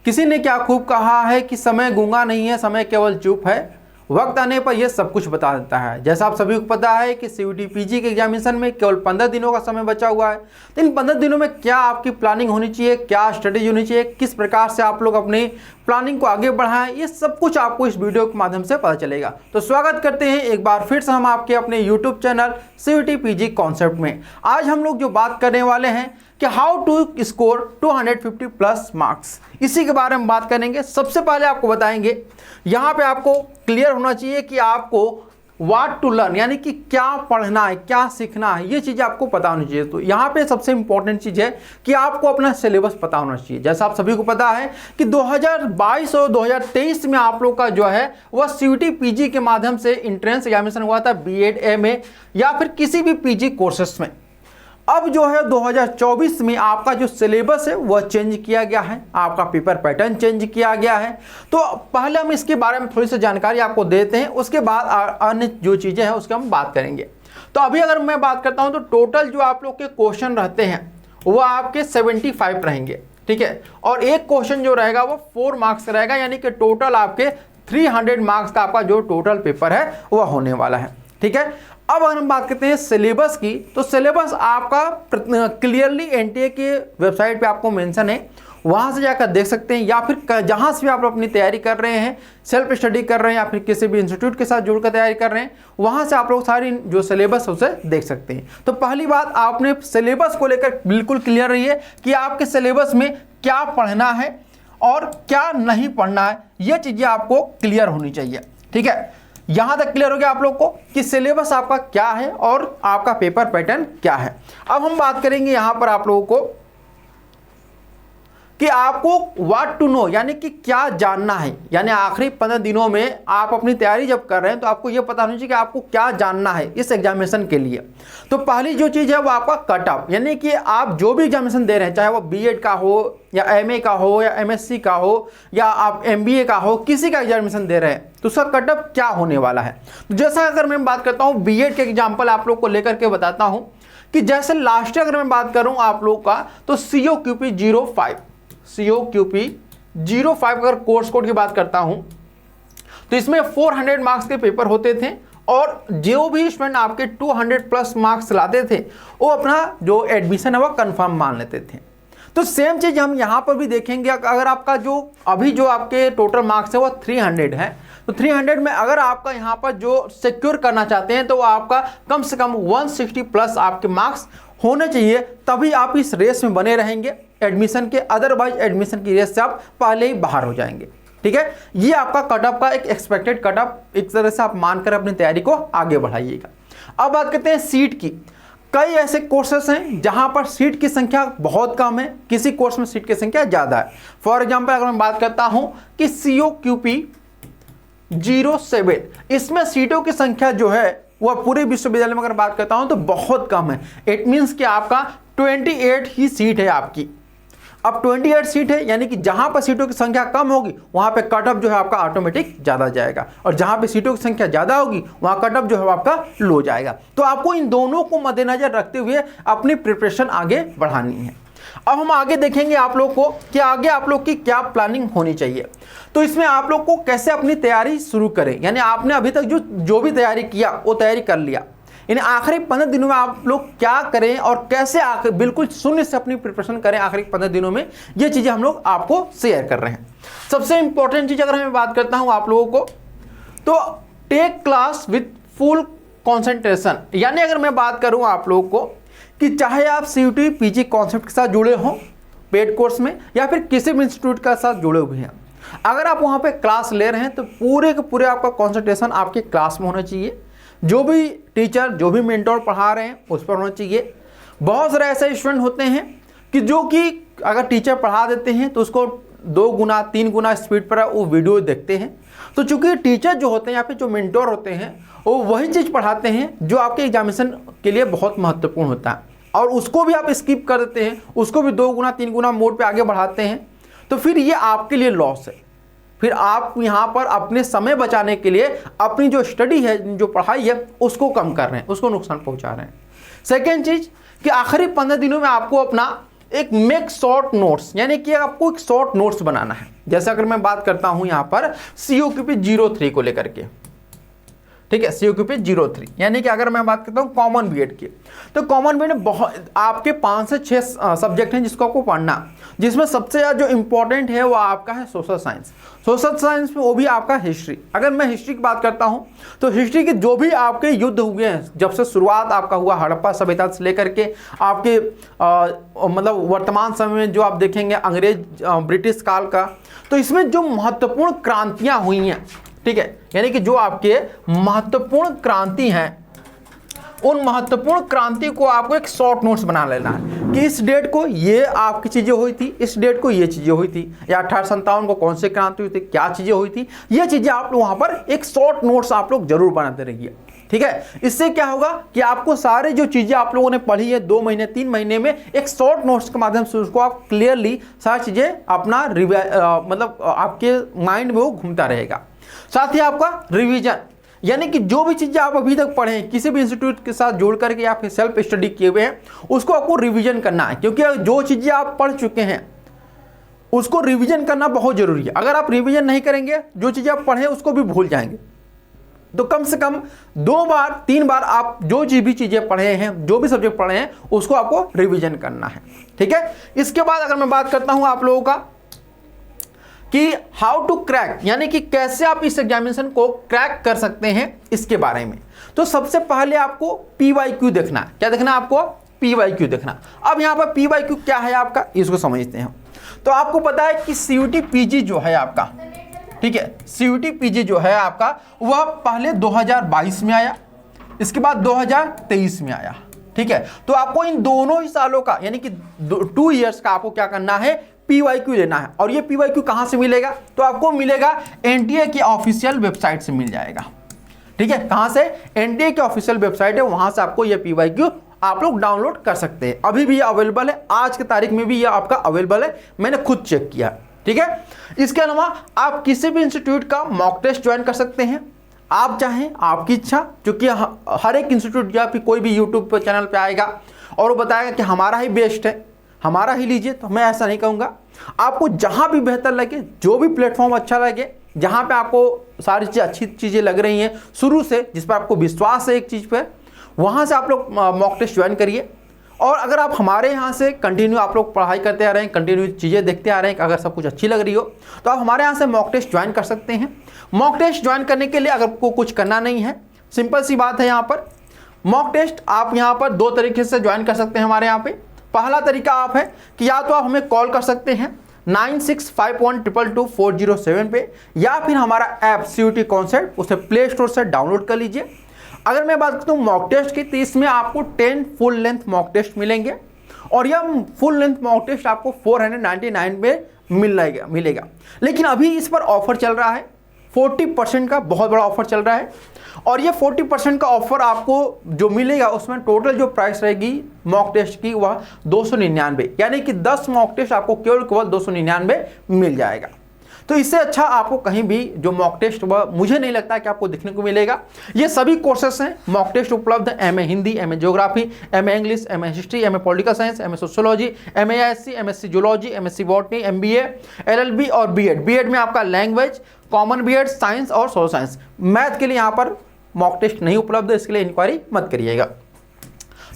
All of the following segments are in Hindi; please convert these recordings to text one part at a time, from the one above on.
किसी ने क्या खूब कहा है कि समय गूंगा नहीं है, समय केवल चुप है, वक्त आने पर यह सब कुछ बता देता है। जैसा आप सभी को पता है कि सीयूटी पीजी के एग्जामिनेशन में केवल 15 दिनों का समय बचा हुआ है। तो इन 15 दिनों में क्या आपकी प्लानिंग होनी चाहिए, क्या स्ट्रेटेजी होनी चाहिए, किस प्रकार से आप लोग अपनी प्लानिंग को आगे बढ़ाएं, ये सब कुछ आपको इस वीडियो के माध्यम से पता चलेगा। तो स्वागत करते हैं एक बार फिर से हम आपके अपने YouTube channel CUET PG concept में। आज हम लोग जो बात करने वाले हैं कि how to score 250 plus marks, इसी के बारे में बात करेंगे। सबसे पहले आपको बताएंगे, यहाँ पे आपको क्लियर होना चाहिए कि आपको व्हाट टू लर्न, यानी कि क्या पढ़ना है, क्या सीखना है, ये चीज़ें आपको पता होनी चाहिए। तो यहाँ पे सबसे इंपॉर्टेंट चीज़ है कि आपको अपना सिलेबस पता होना चाहिए। जैसा आप सभी को पता है कि 2022 और 2023 में आप लोग का जो है वह सीयूटी पीजी के माध्यम से इंट्रेंस एग्जामिनेशन हुआ था, बीएड, एमए या फिर किसी भी पीजी कोर्सेस में। अब जो है 2024 में आपका जो सिलेबस है वह चेंज किया गया है, आपका पेपर पैटर्न चेंज किया गया है। तो पहले हम इसके बारे में थोड़ी सी जानकारी आपको देते हैं, उसके बाद अन्य जो चीज़ें हैं उसकी हम बात करेंगे। तो अभी अगर मैं बात करता हूं तो टोटल जो आप लोग के क्वेश्चन रहते हैं वह आपके 75 रहेंगे, ठीक है। और एक क्वेश्चन जो रहेगा वो 4 मार्क्स का रहेगा, यानी कि टोटल आपके 300 मार्क्स का आपका जो टोटल पेपर है वह होने वाला है, ठीक है। अब अगर हम बात करते हैं सिलेबस की, तो सिलेबस आपका क्लियरली एनटीए के वेबसाइट पे आपको मेंशन है, वहाँ से जाकर देख सकते हैं, या फिर जहाँ से भी आप अपनी तैयारी कर रहे हैं, सेल्फ स्टडी कर रहे हैं या फिर किसी भी इंस्टीट्यूट के साथ जुड़कर तैयारी कर रहे हैं, वहाँ से आप लोग सारी जो सिलेबस है उसे देख सकते हैं। तो पहली बात, आपने सिलेबस को लेकर बिल्कुल क्लियर रहिए कि आपके सिलेबस में क्या पढ़ना है और क्या नहीं पढ़ना है, ये चीज़ें आपको क्लियर होनी चाहिए, ठीक है। यहां तक क्लियर हो गया आप लोग को कि सिलेबस आपका क्या है और आपका पेपर पैटर्न क्या है। अब हम बात करेंगे यहां पर आप लोगों को कि आपको व्हाट टू नो, यानी कि क्या जानना है। यानी आखिरी 15 दिनों में आप अपनी तैयारी जब कर रहे हैं तो आपको यह पता होना चाहिए कि आपको क्या जानना है इस एग्जामिनेशन के लिए। तो पहली जो चीज़ है वो आपका कट ऑफ, यानी कि आप जो भी एग्जामिनेशन दे रहे हैं, चाहे वो बीएड का हो या एमए का हो या एमएससी का हो या आप एमबीए का हो, किसी का एग्जामिनेशन दे रहे हैं तो उसका कट ऑफ क्या होने वाला है। तो जैसा अगर मैं बात करता हूँ बीएड के एग्जाम्पल आप लोग को लेकर के बताता हूँ कि जैसे लास्ट ईयर अगर मैं बात करूँ आप लोग का, तो COQP 05 अगर कोर्स कोड की बात करता हूं तो इसमें 400 मार्क्स के पेपर होते थे और जो भी स्टूडेंट आपके 200 प्लस मार्क्स लाते थे वो अपना जो एडमिशन है वो कंफर्म मान लेते थे। तो सेम चीज हम यहां पर भी देखेंगे। अगर आपका जो अभी जो आपके टोटल मार्क्स है वो 300 है, तो 300 में अगर आपका यहां पर जो सिक्योर करना चाहते हैं तो आपका कम से कम 160 प्लस आपके मार्क्स होने चाहिए, तभी आप इस रेस में बने रहेंगे एडमिशन के। अदरवाइज एडमिशन की रेस से आप पहले ही बाहर हो जाएंगे, ठीक है। ये आपका कट ऑफ का एक एक्सपेक्टेड कट ऑफ, एक तरह से आप मानकर अपनी तैयारी को आगे बढ़ाइएगा। अब बात करते हैं सीट की। कई ऐसे कोर्सेस हैं जहां पर सीट की संख्या बहुत कम है, किसी कोर्स में सीट की संख्या ज़्यादा है। फॉर एग्जाम्पल अगर मैं बात करता हूं कि COQP 07, इसमें सीटों की संख्या जो है वह पूरे विश्वविद्यालय में अगर बात करता हूं तो बहुत कम है। इट मीन्स कि आपका 28 ही सीट है आपकी। अब 28 सीट है, यानी कि जहां पर सीटों की संख्या कम होगी वहां पे कट ऑफ जो है आपका ऑटोमेटिक ज्यादा जाएगा, और जहां पे सीटों की संख्या ज्यादा होगी वहां कट ऑफ जो है आपका लो जाएगा। तो आपको इन दोनों को मद्देनजर रखते हुए अपनी प्रिपरेशन आगे बढ़ानी है। अब हम आगे देखेंगे आप लोग को कि आगे आप लोग की क्या प्लानिंग होनी चाहिए। तो इसमें आप लोग को कैसे अपनी तैयारी शुरू करें, यानी आपने अभी तक जो भी तैयारी किया वो तैयारी कर लिया, यानी आखिरी 15 दिनों में आप लोग क्या करें और कैसे आखिर बिल्कुल शून्य से अपनी प्रिपरेशन करें आखिरी 15 दिनों में, ये चीज़ें हम लोग आपको शेयर कर रहे हैं। सबसे इंपॉर्टेंट चीज़ अगर मैं बात करता हूँ आप लोगों को, तो take class with full concentration. यानी अगर मैं बात करूँ आप लोगों को कि चाहे आप सीयूटी पीजी कॉन्सेप्ट के साथ जुड़े हों पेड कोर्स में या फिर किसी भी इंस्टीट्यूट के साथ जुड़े हुए हैं, अगर आप वहाँ पे क्लास ले रहे हैं तो पूरे के पूरे आपका कॉन्सेंट्रेशन आपके क्लास में होना चाहिए। जो भी टीचर, जो भी मेंटोर पढ़ा रहे हैं उस पर होना चाहिए। बहुत सारे ऐसे स्टूडेंट होते हैं कि जो कि अगर टीचर पढ़ा देते हैं तो उसको 2 गुना 3 गुना स्पीड पर वो वीडियो देखते हैं। तो चूंकि टीचर जो होते हैं या फिर जो मेंटोर होते हैं वो वही चीज़ पढ़ाते हैं जो आपके एग्जामिनेशन के लिए बहुत महत्वपूर्ण होता है, और उसको भी आप स्किप कर देते हैं, उसको भी 2 गुना 3 गुना मोड पे आगे बढ़ाते हैं, तो फिर ये आपके लिए लॉस है। फिर आप यहाँ पर अपने समय बचाने के लिए अपनी जो स्टडी है, जो पढ़ाई है, उसको कम कर रहे हैं, उसको नुकसान पहुँचा रहे हैं। सेकेंड चीज़ कि आखिरी 15 दिनों में आपको अपना एक मेक शॉर्ट नोट्स, यानी कि आपको एक शॉर्ट नोट्स बनाना है। जैसे अगर मैं बात करता हूं यहां पर COQP 03 को लेकर के, ठीक है, COQP 03, यानी कि अगर मैं बात करता हूं कॉमन बीएड की, तो कॉमन बीएड में बहुत आपके 5 से 6 सब्जेक्ट हैं जिसको आपको पढ़ना, जिसमें सबसे ज़्यादा जो इंपॉर्टेंट है वो आपका है सोशल साइंस। सोशल साइंस में वो भी आपका हिस्ट्री। अगर मैं हिस्ट्री की बात करता हूं तो हिस्ट्री के जो भी आपके युद्ध हुए हैं, जब से शुरुआत आपका हुआ हड़प्पा सभ्यता से लेकर के आपके मतलब वर्तमान समय में जो आप देखेंगे अंग्रेज ब्रिटिश काल का, तो इसमें जो महत्वपूर्ण क्रांतियां हुई हैं, ठीक है, यानी कि जो आपके महत्वपूर्ण क्रांति हैं, उन महत्वपूर्ण क्रांति को आपको एक शॉर्ट नोट्स बना लेना है कि इस डेट को ये आपकी चीजें हुई थी, इस डेट को ये चीजें हुई थी, या 1857 को कौन सी क्रांति हुई थी, क्या चीजें हुई थी, ये चीजें आप लोग वहां पर एक शॉर्ट नोट्स आप लोग जरूर बनाते रहिए। ठीक है, इससे क्या होगा कि आपको सारे जो चीजें आप लोगों ने पढ़ी है 2 महीने 3 महीने में, एक शॉर्ट नोट्स के माध्यम से उसको आप क्लियरली सारी चीजें अपना मतलब आपके माइंड में वो घूमता रहेगा। साथ ही आपका रिवीजन, यानी कि जो भी चीजें आप अभी तक पढ़े हैं किसी भी इंस्टीट्यूट के साथ जोड़ करके या फिर सेल्फ स्टडी किए हुए हैं, उसको आपको रिवीजन करना है, क्योंकि जो चीजें आप पढ़ चुके हैं उसको रिवीजन करना बहुत जरूरी है। अगर आप रिवीजन नहीं करेंगे, जो चीजें आप पढ़े उसको भी भूल जाएंगे। तो कम से कम 2 बार 3 बार आप जो भी चीजें पढ़े हैं, जो भी सब्जेक्ट पढ़े हैं, उसको आपको रिवीजन करना है। ठीक है, इसके बाद अगर मैं बात करता हूं आप लोगों का कि हाउ टू क्रैक, यानी कि कैसे आप इस एग्जामिनेशन को क्रैक कर सकते हैं, इसके बारे में। तो सबसे पहले आपको PYQ देखना है। क्या देखना है आपको? PYQ देखना। अब यहां पर PYQ क्या है आपका, इसको समझते हैं। तो आपको पता है कि CUET PG जो है आपका, ठीक है, CUET PG जो है आपका, वह पहले 2022 में आया, इसके बाद 2023 में आया। ठीक है, तो आपको इन दोनों ही सालों का, यानी कि 2 ईयर्स का आपको क्या करना है, PYQ लेना है। और ये PYQ कहां से मिलेगा? तो आपको मिलेगा NTA की ऑफिशियल वेबसाइट से मिल जाएगा। ठीक है, कहां से? NTA की ऑफिशियल वेबसाइट है, वहां से आपको ये PYQ आप लोग डाउनलोड कर सकते हैं। अभी भी ये अवेलेबल है, आज की तारीख में भी ये आपका अवेलेबल है, मैंने खुद चेक किया। ठीक है, इसके अलावा आप किसी भी इंस्टीट्यूट का मॉक टेस्ट ज्वाइन कर सकते हैं, आप चाहें, आपकी इच्छा, क्योंकि हर एक इंस्टीट्यूट या फिर कोई भी यूट्यूब पर चैनल पे आएगा और वो बताएगा कि हमारा ही बेस्ट है, हमारा ही लीजिए, तो मैं ऐसा नहीं कहूँगा। आपको जहाँ भी बेहतर लगे, जो भी प्लेटफॉर्म अच्छा लगे, जहाँ पे आपको सारी चीज़ें अच्छी चीज़ें लग रही हैं शुरू से, जिस पर आपको विश्वास है एक चीज़ पे, वहाँ से आप लोग मॉक टेस्ट ज्वाइन करिए। और अगर आप हमारे यहाँ से कंटिन्यू आप लोग पढ़ाई करते आ रहे हैं, कंटिन्यू चीज़ें देखते आ रहे हैं, अगर सब कुछ अच्छी लग रही हो तो आप हमारे यहाँ से मॉक टेस्ट ज्वाइन कर सकते हैं। मॉक टेस्ट ज्वाइन करने के लिए अगर आपको कुछ करना नहीं है, सिंपल सी बात है, यहाँ पर मॉक टेस्ट आप यहाँ पर 2 तरीके से ज्वाइन कर सकते हैं हमारे यहाँ पे। पहला तरीका आप है कि या तो आप हमें कॉल कर सकते हैं 9651222407 पे, या फिर हमारा ऐप CUET कॉन्सेप्ट, उसे प्ले स्टोर से डाउनलोड कर लीजिए। अगर मैं बात करता हूँ मॉक टेस्ट की, तो इसमें आपको 10 फुल लेंथ मॉक टेस्ट मिलेंगे, और यह फुल लेंथ मॉक टेस्ट आपको 499 में मिलेगा। लेकिन अभी इस पर ऑफर चल रहा है, 40% का बहुत बड़ा ऑफर चल रहा है, और ये 40% का ऑफर आपको जो मिलेगा उसमें टोटल जो प्राइस रहेगी मॉक टेस्ट की वह 299, यानी कि 10 मॉक टेस्ट आपको केवल 299 मिल जाएगा। तो इससे अच्छा आपको कहीं भी जो मॉक टेस्ट वह मुझे नहीं लगता कि आपको देखने को मिलेगा। ये सभी कोर्सेस हैं, मॉक टेस्ट उपलब्ध है, MA Hindi, MA geography, MA English, MA history, MA political science, MA sociology, MAISC, MSc zoology, MSc botany, MBA, LLB और बीएड में आपका लैंग्वेज, कॉमन बीएड, साइंस और सोशल साइंस। मैथ के लिए यहाँ पर मॉक टेस्ट नहीं उपलब्ध है, इसके लिए इंक्वायरी मत करिएगा।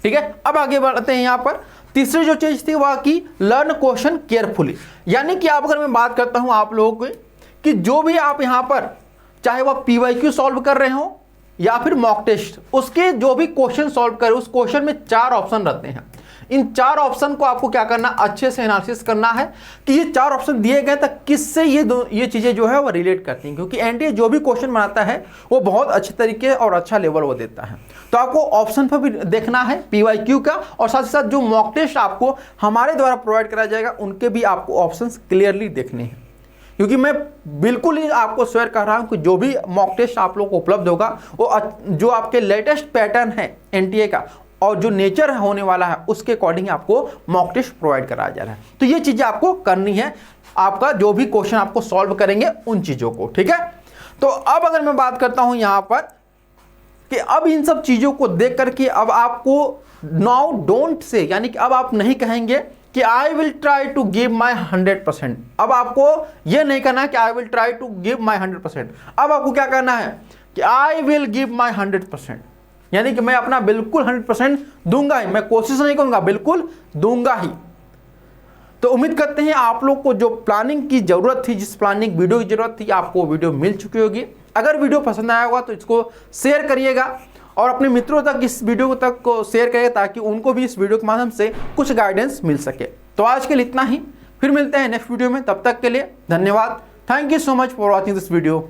ठीक है, अब आगे बढ़ते हैं। यहाँ पर तीसरी जो चीज थी वह की लर्न क्वेश्चन केयरफुली, यानी कि आप, अगर मैं बात करता हूं आप लोगों को कि जो भी आप यहां पर चाहे वह PYQ सॉल्व कर रहे हो या फिर मॉक टेस्ट, उसके जो भी क्वेश्चन सॉल्व करें, उस क्वेश्चन में 4 ऑप्शन रहते हैं। इन 4 ऑप्शन को आपको क्या करना, अच्छे से एनालिसिस करना है कि ये 4 ऑप्शन दिए गए तक किससे ये चीजें जो है वो रिलेट करती हैं, क्योंकि NTA जो भी क्वेश्चन बनाता है वो बहुत अच्छे तरीके और अच्छा लेवल वो देता है। तो आपको ऑप्शन पर भी देखना है PYQ का, और साथ ही साथ जो मॉक टेस्ट आपको हमारे द्वारा प्रोवाइड कराया जाएगा उनके भी आपको ऑप्शंस क्लियरली देखने हैं, क्योंकि मैं बिल्कुल ही आपको शेयर कर रहा हूं कि जो भी मॉक टेस्ट आप लोग को उपलब्ध होगा वो जो आपके लेटेस्ट पैटर्न है NTA का और जो नेचर होने वाला है उसके अकॉर्डिंग आपको मॉक टेस्ट प्रोवाइड कराया जा रहा है। तो ये चीजें आपको करनी है, आपका जो भी क्वेश्चन आपको सॉल्व करेंगे उन चीजों को। ठीक है, तो अब अगर मैं बात करता हूं यहां पर कि अब इन सब चीजों को देख करके अब आपको नाउ डोंट से, यानी कि अब आप नहीं कहेंगे कि I will try to give my 100%। अब आपको यह नहीं करना है कि I will try to give my 100%। अब आपको क्या करना है कि आई विल गिव माई 100%, यानी कि मैं अपना बिल्कुल 100% दूंगा ही, मैं कोशिश नहीं करूंगा, बिल्कुल दूंगा ही। तो उम्मीद करते हैं आप लोग को जो प्लानिंग की जरूरत थी, जिस प्लानिंग वीडियो की जरूरत थी, आपको वीडियो मिल चुकी होगी। अगर वीडियो पसंद आया होगा तो इसको शेयर करिएगा और अपने मित्रों तक इस वीडियो तक को शेयर करिए, ताकि उनको भी इस वीडियो के माध्यम से कुछ गाइडेंस मिल सके। तो आज के लिए इतना ही, फिर मिलते हैं नेक्स्ट वीडियो में। तब तक के लिए धन्यवाद। Thank you so much for watching this video.